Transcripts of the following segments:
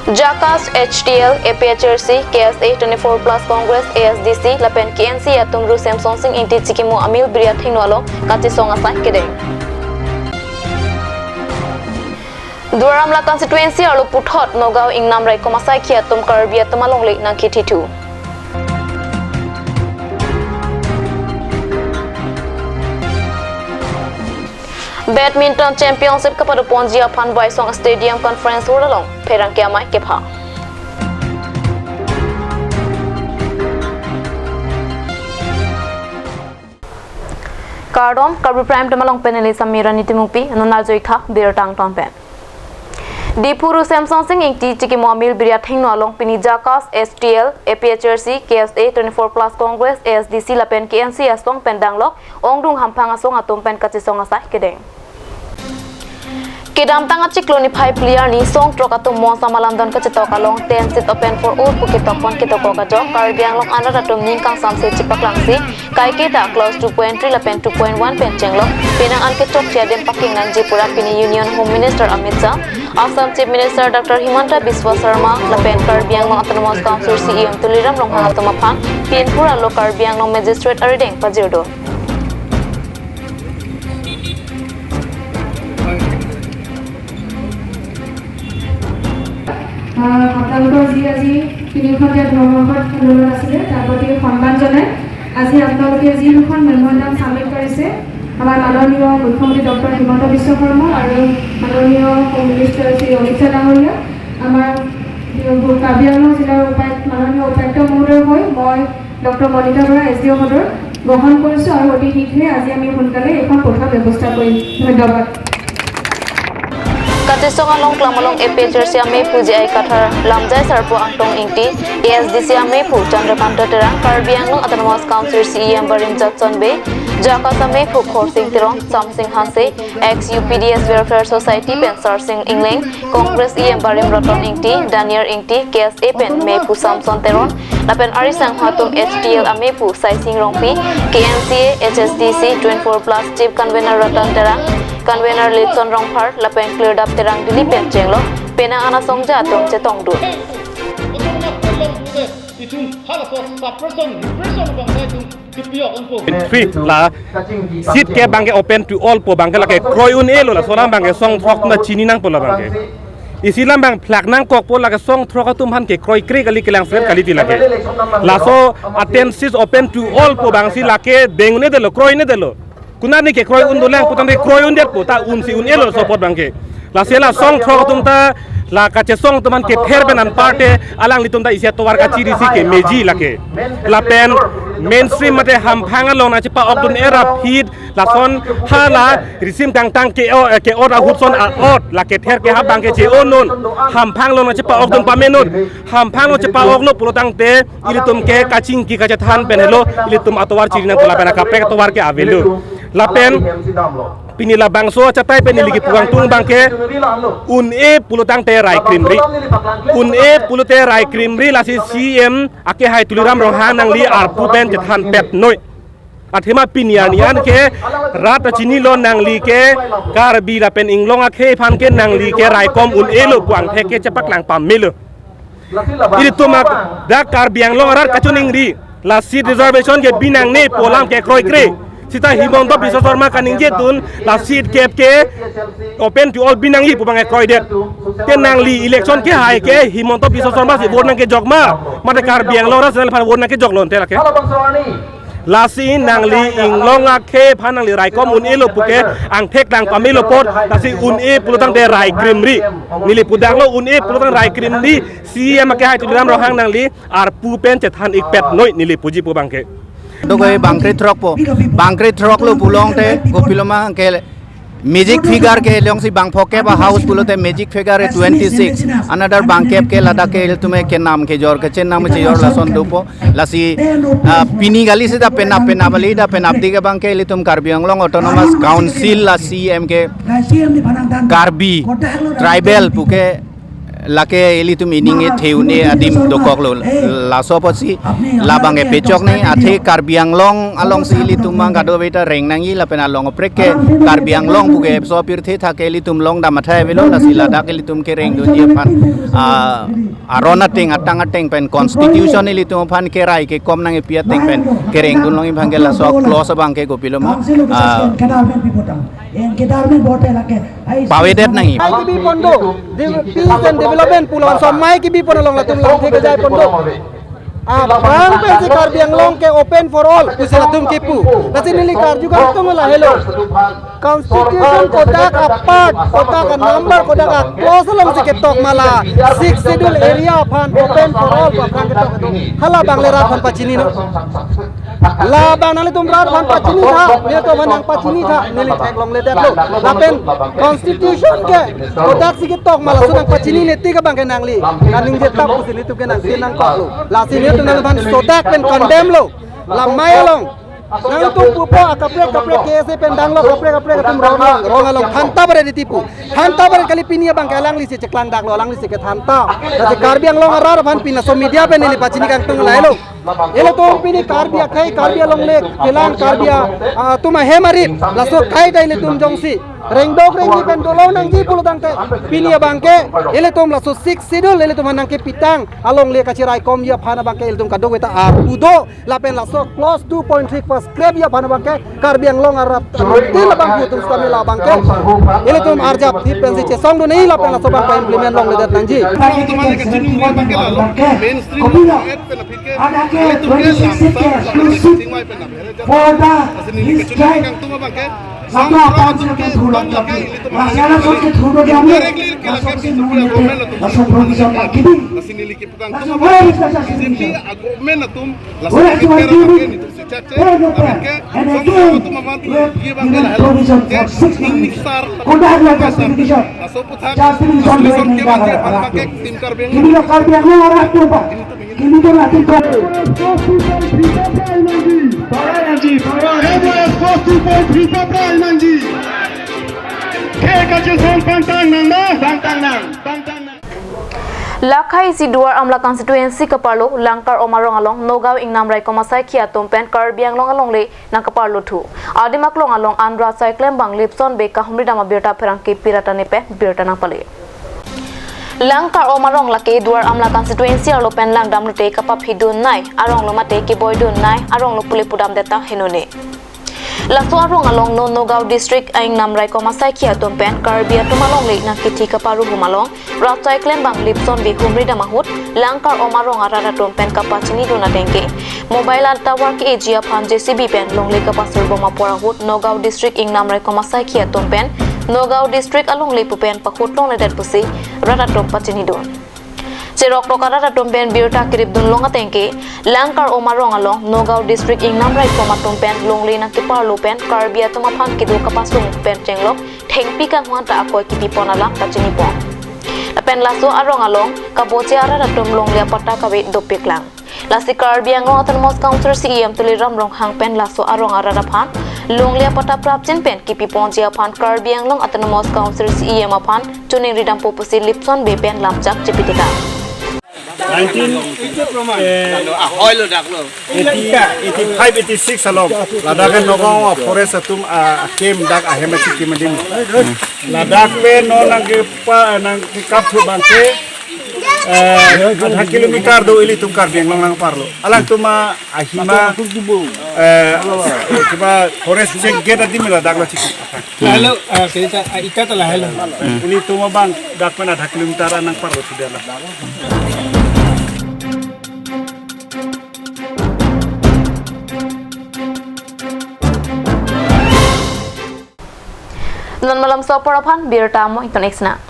Jakas HTL APHRC KSA 24+ Congress ASDC lapen KNC atum ru Samsung sing inti chikimu amil bria thinwalo kati songa sai kedeng Duaramla constituency alu puthot Nogao ingnam rai komasai khia tum karbia tamalong le nang khithitu Badminton Championship kepada Ponjia Panbai Song Stadium Conference Uralong Perang Kiamai Kepha Kardom Karbi Prime Tamalong Peneli Samira Nitimupi Nunal Joitha Birtang Tompen Dipuru Samsung Sing Inti Chiki Moamil Biria Thingno Along Pini Jakas STL APHRC KSA 24+ Congress ASDC Lapen KNC Asong Pendanglok Ongdung Hampang Asong Atum Pen Kacisong Asai Kedeng Kedam tanga cikloni 5 player ni song trokatum mo sama lamdon kacetok kalong 10 seat open for all pukitok pon kitoko kajo karbiang long ana ratum ningkang samse cipak langsi kai kita close 2.3 lapen 2.1 penceng lo pinang an ketok tiadem paking nan jipura pini Union Home Minister Amit Shah Assam Chief Minister Dr. Himanta Biswa Sharma lapen karbiang long autonomous council CEO Tuliram long hangatumaphan pinpura lo karbiang long magistrate arideng pajirdo আপোনালোকৰ যি আজি তিনিখনীয়া ধৰ্মঘট আন্দোলন আছিলে তাৰ প্ৰতি সন্মান জনাই আজি আপোনালোকে যি দুখন মেম'ৰেণ্ডাম চাবমিট কৰিছে আমাৰ মাননীয় মুখ্যমন্ত্ৰী ডক্টৰ হিমন্ত বিশ্ব শৰ্মা আৰু মাননীয় হোম মিনিষ্টাৰ শ্ৰী অমিত শ্বাহ ডাঙৰীয়া আমাৰ কাৰ্বি আংলং জিলাৰ মাননীয় উপায়ুক্ত মহোদয় হৈ মই ডক্টৰ মনিতা বৰা SDO সদৰ গ্ৰহণ কৰিছোঁ আৰু অতি শীঘ্ৰে আজি আমি সোনকালে এখন পঠোৱাৰ ব্যৱস্থা কৰিম ধন্যবাদ Katisong along klamalong APHRC amepu jai kathar lamjai sarpo angtong ingti ASDC amepu Chandrakanta terang Karbiang long autonomous council CEM Barim Jatson Bay Jakas amepu Khorsing Tirong Samsing Hanse ex UPDS Welfare Society Pensar Singh Ingling Congress EM Barim Roton ingti Daniel ingti KSA pen mepu Samson Teron lapen Arisang Hatum HTL amepu Saising Rongpi KNCA HSDC 24+ Chief Convener Roton terang Convener Litson Rongphar lapen cleared up terang dili penceng lo pena ana songja tong cetong du free la sit ke bangke open to all po bangke la ke kroyun elo la solam bangke song thok na chini nang pola bangke isilam bang plak nang kok po la ke song thok atum han ke kroy kre kali kelang fret kali ti la ke la so attensis open to all po bangsi la ke dengune de lo kroy ne de lo kuna ni ke kroy un do lang putam ke kroy un det po ta un si un elo support bangke la sela song thok tum ta la kache song tuman ke ther benan parte alang litum ta isia towar ka chiri si ke meji lake la pen mainstream mate ham phanga lona chipa okdun era feed la son hala risim tang tang ke ora hutson a ot la ke ther ke ha bang ke je onon ham phang lona chipa okdun pamenon ham phang lo chipa oklo pulotang te ilitum ke kaching ki kache than penelo ilitum atowar chiri nang pola pena ka pe towar ke avelu la pen pinila bangso capai peniligi puang tung bangke un e pulutang te rai krimri un e pulute rai krimri lasi CM ake hai tuliram rohan nang li arpu pen jethan pet noi athema pinian yan ke rat chini lo nang li ke karbi la pen inglong ake phan ke nang li ke rai kom un e lo puang the ke chapak lang pam mil ini tumak da karbiang lo rat kachuning ri la seat reservation ke binang ne polam ke kroi kre sita Himanta Biswa Sharma kaningje tun la seat cap ke open to all binangi pubang e kroidet ke nang li election ke hai ke Himanta Biswa Sharma si vote nang ke jogma mate Karbiang lo ras nang vote nang ke joglon te la ke la si nang li inglong ke phanang li rai kom un elo puke ang thek lang pamilo pot la si un e pulutang de rai krimri nili pudang lo un e pulutang rai krimri si em ke hai tuliram rohang nang li ar pu pen chethan ik pet noi nili puji pubang ke Dogoi bangkri trok lo pulong te gopiloma ke magic figure ke long si bang phoke ba house pulote magic figure 26 another bang kep ke lada ke tume ke naam ke jor ke chen naam che jor la son dupo la si pini gali se da pena bali da pen abdi ke bang ke litum Karbiang long autonomous council la CM ke Karbi tribal puke lake eli tum ininge theune adim dokok lo laso posi labang e pechok ni athe Karbi Anglong along si eli tum mang gado beta reng nangi la pena long preke Karbi Anglong buge so pir the thake eli tum long da mathai velo la sila dak eli tum ke reng do je phan arona ting atang ateng pen constitution eli tum phan ke rai ke kom nang e pia teng pen ke reng dun long bangke la so close bang ke gopiloma pawedet nangi Kibi Pondo, Peace and Development Pulau Somai Kibi Pondo long latum lang theke jai Pondo. Bang pensi Karbi Anglong ke open for all, kusila tum kipu. Nasi nili kar juga tum lah hello. Constitution kodak apart, kodak a number, kodak a close lang si ketok mala. 6 schedule area pan open for all pa prang ketok itu. Hala bang lerat pan pacini no. La bang nali tum rat pan pacini tha, ne to manang pacini tha, nili thek long ledet lo. Lapen constitution ke kodak si ketok mala sunang pacini neti ka bang ke nangli. Kaning jetak kusili tu ke nang sinang kok lo. La sini tu nang pan sodak pen condemn lo. La mayalong nang tu pupo kapre kese pendang lo kapre tum rong along thanta bare ditipu thanta bare kali pinia bang kalang li se ceklang dak lo lang li se ke thanta da se Karbi Anglong arar ban pina so media pe nili pachini kang tung lai lo elo to pini Karbi akai Karbi Anglong le kelang Karbi tuma hemarit la so kai dai le tum jongsi reng di pen dolo nang ji pulu tangte pinia bangke ele tom la so 6 sidul ele tum nang ke pitang along le kacirai kom ya phana bangke ele tum kadog eta udo la pen la so close 2.3 pas kreb ya phana bangke Karbi Anglong arat til bang putum stami la bangke ele tum arjap di pen se song do nei la pen la so bang implement long le dat nang ji Lakhai Siduar Amla constituency Kaparlo Langkar Omarong along Nogao Ingnam Rai Komasai Kia Tumpen Karbi Anglong along le nang Kaparlo thu Adimak long along Andra Cyclem Bang Lipson Be Kahumri Dama Birta Perang Ke Pirata Nepe Birta nang pale Langkar Omarong lake Duar Amla constituency arlo pen lang dam lute kapap hidun nai arong lo mate ki boy dun nai arong lo pule pudam deta henone Laso arong along no Nogao district aing namrai Komasai Kia Tumpen Karbi Atumalong le nang kiti kaparu humalong Ratsai Klembang Lipson Be Humri Damahut Langkar Omarong arara Tumpen kapachini duna dengke Mobile tower ke ejia pan JCB pen long le kapasur boma porahut Nogao district ing namrai Komasai Kia Tumpen Nogao district along le pupen pakut long le dat pusi rara Tumpachini dun Cerok Rokara Tumpen Birta Kirip Dun Longa Tenke, Langkar Omarong along Nogao district ing namrai Koma Tumpen Longli nang Kipar Lupen Karbi Atumapan Kidu Kapasung Pen Chenglok Tengpi kan Huanta Akoy Kipipo na lang Kachinipon. Pen laso arong along Kaboche Arara Tum Longlia Pata Kawe Dopik lang. Lasi Karbi Anglong Autonomous Council CEM Tuliram Long Hang Pen laso arong Arara Pan Longlia Pata Prapchen Pen Kipipon Jia Pan Karbi Anglong Autonomous Council CEM Apan Tuning Ridam Popusi Lipson Be Pen Lamjak Cipitika 85-86 along Ladakh Nogao forest atum kem dak ahema chiki mandim Ladakh pe no nang kap bangke 1 kilometer do ili tum Karbi Anglong nang parlo alang tuma ahima coba forest check gate adim Ladakh la chiki hello kita ikata la hello ili tuma bang dak pe 1 kilometer nang parlo sudah lah Non malam soparapan Birta mo ito next na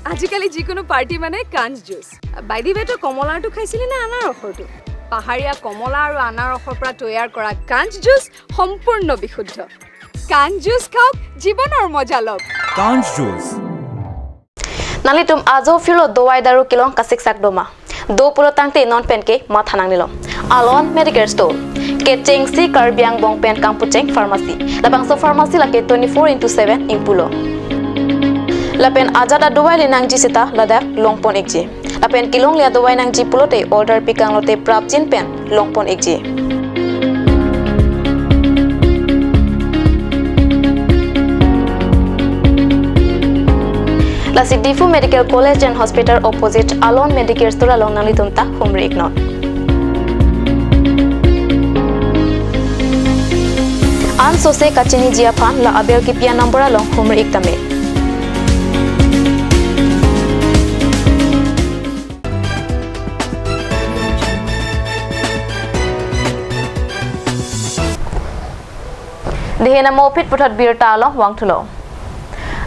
আজিকালি যিকোনো পাৰ্টি মানে কাঞ্জ জুচ বাইদি বেটো কমলাটো খাইছিলি না আনাৰ ৰসটো পাহাৰীয়া কমলা আৰু আনাৰ ৰসৰ পৰা তৈয়াৰ কৰা কাঞ্জ জুচ সম্পূৰ্ণ বিশুদ্ধ কাঞ্জ জুচ খাওক জীৱনৰ মজা লওক কাঞ্জ juice Nalitum azo filo dowai daru kilong kasik sak doma. Do pulo tangte non penke mathanang nilom. Alon medical store. Keceng si Karbiang Bongpen Kampucheng Pharmacy. Labang so pharmacy la ke 24/7 ing pulo. Lapen ajada dowai linang ji sita ladak longpon ekji. Lapen kilong lia dowai nang ji pulo te order pikang lote prapjin pen longpon ekji. Lasi Difu Medical College and Hospital opposite Alon Medicare Store along nalitunta Humri Ignot. An sose kachini jiapan la abel kipia number along Humri Iktame. Dihena mopit putat birta along wang tulo.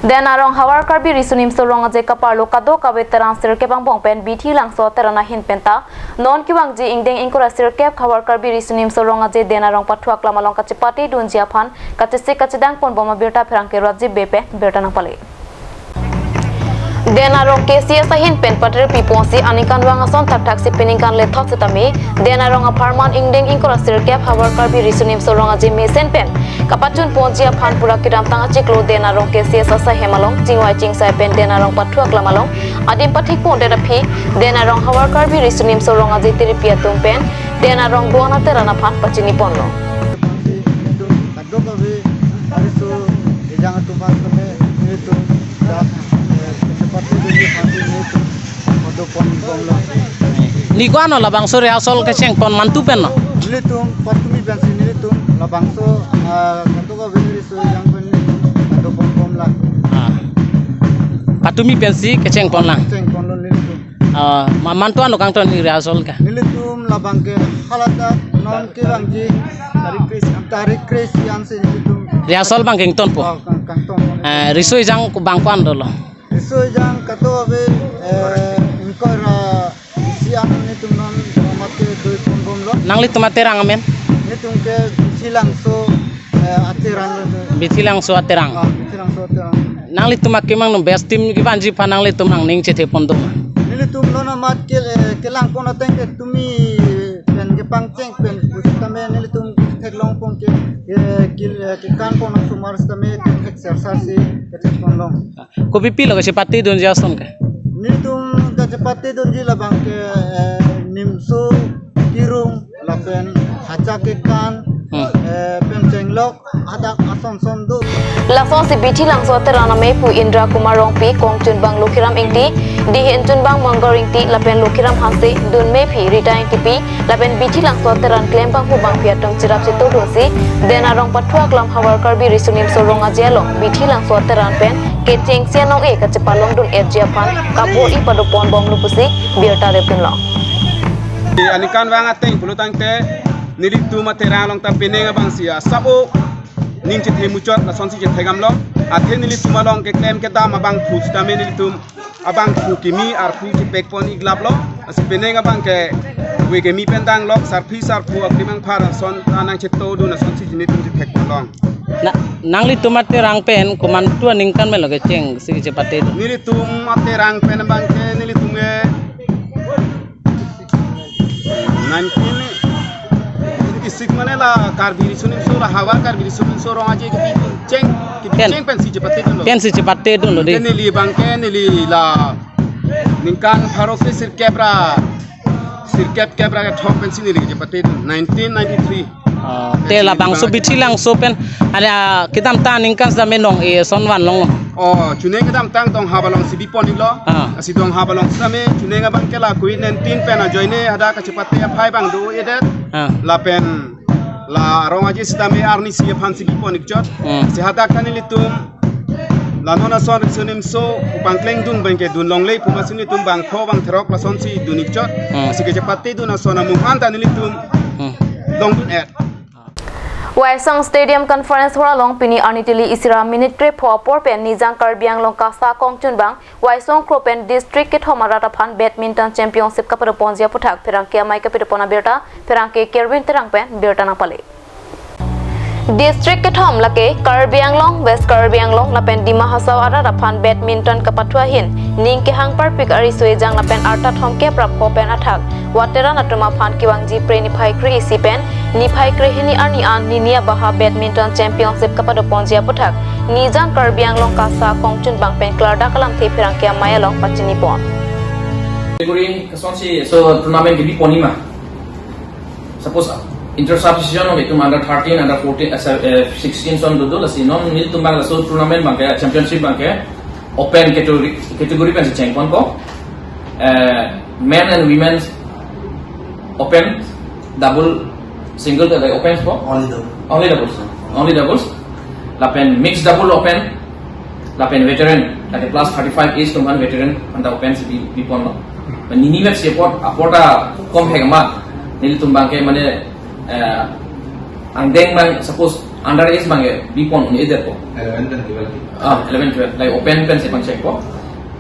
Den arong hawar karbi risunim sorong aje kaparlo kado kabe terang sirke bang bongpen bithi langso terana hin penta non kiwang ji ingdeng ingkura sirke hawar karbi risunim sorong aje den arong pathuak lamalong kachipati dunjia phan kachise kachidang pon boma birta pherangke raji bepe birta nang pale den arong KCS hin pen patri piponsi anikan wang ason tak tak si peningan le thok setame den arong aparman ingdeng ingkura sirke hawar karbi risunim sorong aje mesen pen kapachun ponjia phan pura kiram tanga chiklo den arong KCS asa hemalong jingwai chingsai pen den arong pathuak lamalong adim pathik pon de phi den arong hawar karbi risunim sorong aje teripia tum pen den arong duana terana phan pachini ponlo Niguano labang sore asol keceng pon mantu pen no. Nilitum patumi bensin nilitum labangso kantoga veniri so yang pen ado pom la. Patumi pensi keceng pon lang. Ceng pon nilitum. Mantuan lo kang ton iri asol ka. Nilitum labangke halata non ke bangji tarik kris yang se nilitum. Riasol bang keng ton po. Kantong. Risoi jang ku bang kwan dolo. Risoi jang kato ave inkora siang nilitum non mate doi pom lo. Nangli tumaterang amen. Nilitum ke silang so atiran. Bitilang so aterang. Silang so atiran. Nangli tumakimang no best team ki banji panangli tumang ning chethe pon do. Nilitum nona mat kelang pon ateng tumi pen ke pangceng penustame nilitum teklong pon ke kan pon sumar stame exercise ke pon long. Ko pipi lo sepati don jason ka. Nilitum ka sepati don ji labang ke nimso kirung lapen haca ke kan pen cenglok ada ason son do. Lason si bithi langso terana me pu Indra Kumar Rongpi Kongchun Bang Lukiram ingti di Henchun Bang Mangor ingti lapen Lukiram hase dun me phi ritain tipi lapen bithi langso teran klem bang pu bang piatung cirap situ dosi dena rong pathuak lam hawar karbi risunim sorong ajelong bithi langso teran pen keceng sianong e kachepalong dun edjia phan kapo i padopon bom lupusi biota repun long anikan wang ateng pulutang te nilitu materang long tapinenga bang sia sabo ning che muchot na sonsi che thegam long athe nilitu malong ke klem ke dam abang pu stame nilitum abang pu kimi ar pu che pekpon iglap lo asipinenga bang ke we ke mi pendang lok sar pu aklimang phar son anang che to du na sonsi nilitum che thekpon long Nangli tumaterang pen kuman tua ningkan melo keceng si cepate do. Nilitum materang pen bang ke nilitum e 19 manela karbiri sunim sura hawa karbiri sunim sura aje ki ceng pen si cepate do. Pen si cepate do lo de. Nili bang ke nili la ningkan pharose sirkep kebra ke thok pen si nili cepate do 1993 te la bang so bithi lang so pen ada kitam ta ningkan sa menong e sonwan long chune kitam tang tong habalong sibi ponik lo asi tong habalong same chune nga bang kela kui 19 pen a joine ada ka chepate ya phai bang do edet la pen la rongaji sidame arni si phan sibi ponik chot si hata kanili tum lanona son sunim so pangkleng dun bangke dun longlei pumasini tum bang kho bang throk la son si dunik chot asi ke chepate dun na sona muhan tanili tum long dun et Waisang Stadium Conference Horalong Pini Anitili Isira Minute Trip Hopor Pen Nizang Karbiang Longkasa Kongchun Bang Waisong Kropen District Kit Homarata Phan Badminton Championship Kapar Ponjia Puthak Perangke Mai Kapit Pona Berta Perangke Kerwin Terang Pen Berta Napale District ke thom lake Karbi Anglong West Karbi Anglong lapen Dima Hasau ara rapan badminton kapatwa hin ning ke hang parpik ari suejang lapen arta thom ke prap kopen athak watera natuma phan kiwang ji pre ni phai kri sipen ni phai kri hini arni an ninia baha badminton championship kapado ponjia puthak nijang Karbi Anglong kasa kongchun bangpen klarda kalam the phirang ke mayalong pachini pon category kasonsi so tournament gibi ponima suppose inter-subdivision itu under 13, under 14, 16 son dulu lah non nil tumbang lah so tournament bangke championship bangke open category kan champion ko men and women open double single ada open ko only doubles lapen mixed double open lapen veteran ada plus 35 age tumbang veteran anda open si bipon lo nini vet siapa apota kom hegama nil tumbang ke mana andeng bang suppose under age bang bipon ni eder ko 11 12 like open pen se bang check ko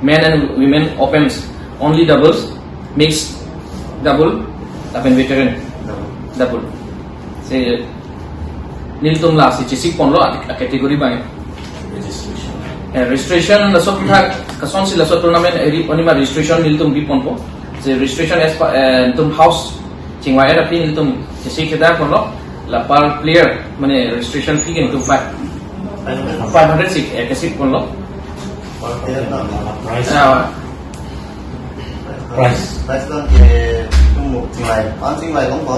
men and women opens only doubles mixed double tapi veteran double se nil tum la si chisik pon lo category bang registration la so thak kason si la so tournament eri onima registration nil tum bipon ko se registration as tum house chingwa era pin tum sisi kita pon lo la per player mane registration fee kan tum 500 sik kasih pon lo price kan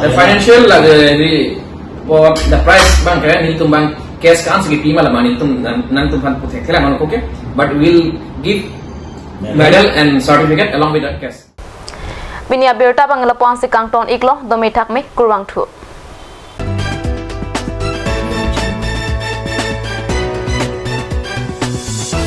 ke financial la di the price bang kan ni tum bang cash kan segi pima la mani tum nan tum kan putek kala ko ke but we'll give medal and certificate along with that cash Binia berta pangalapon si kangton iklo domitak me kurwang thu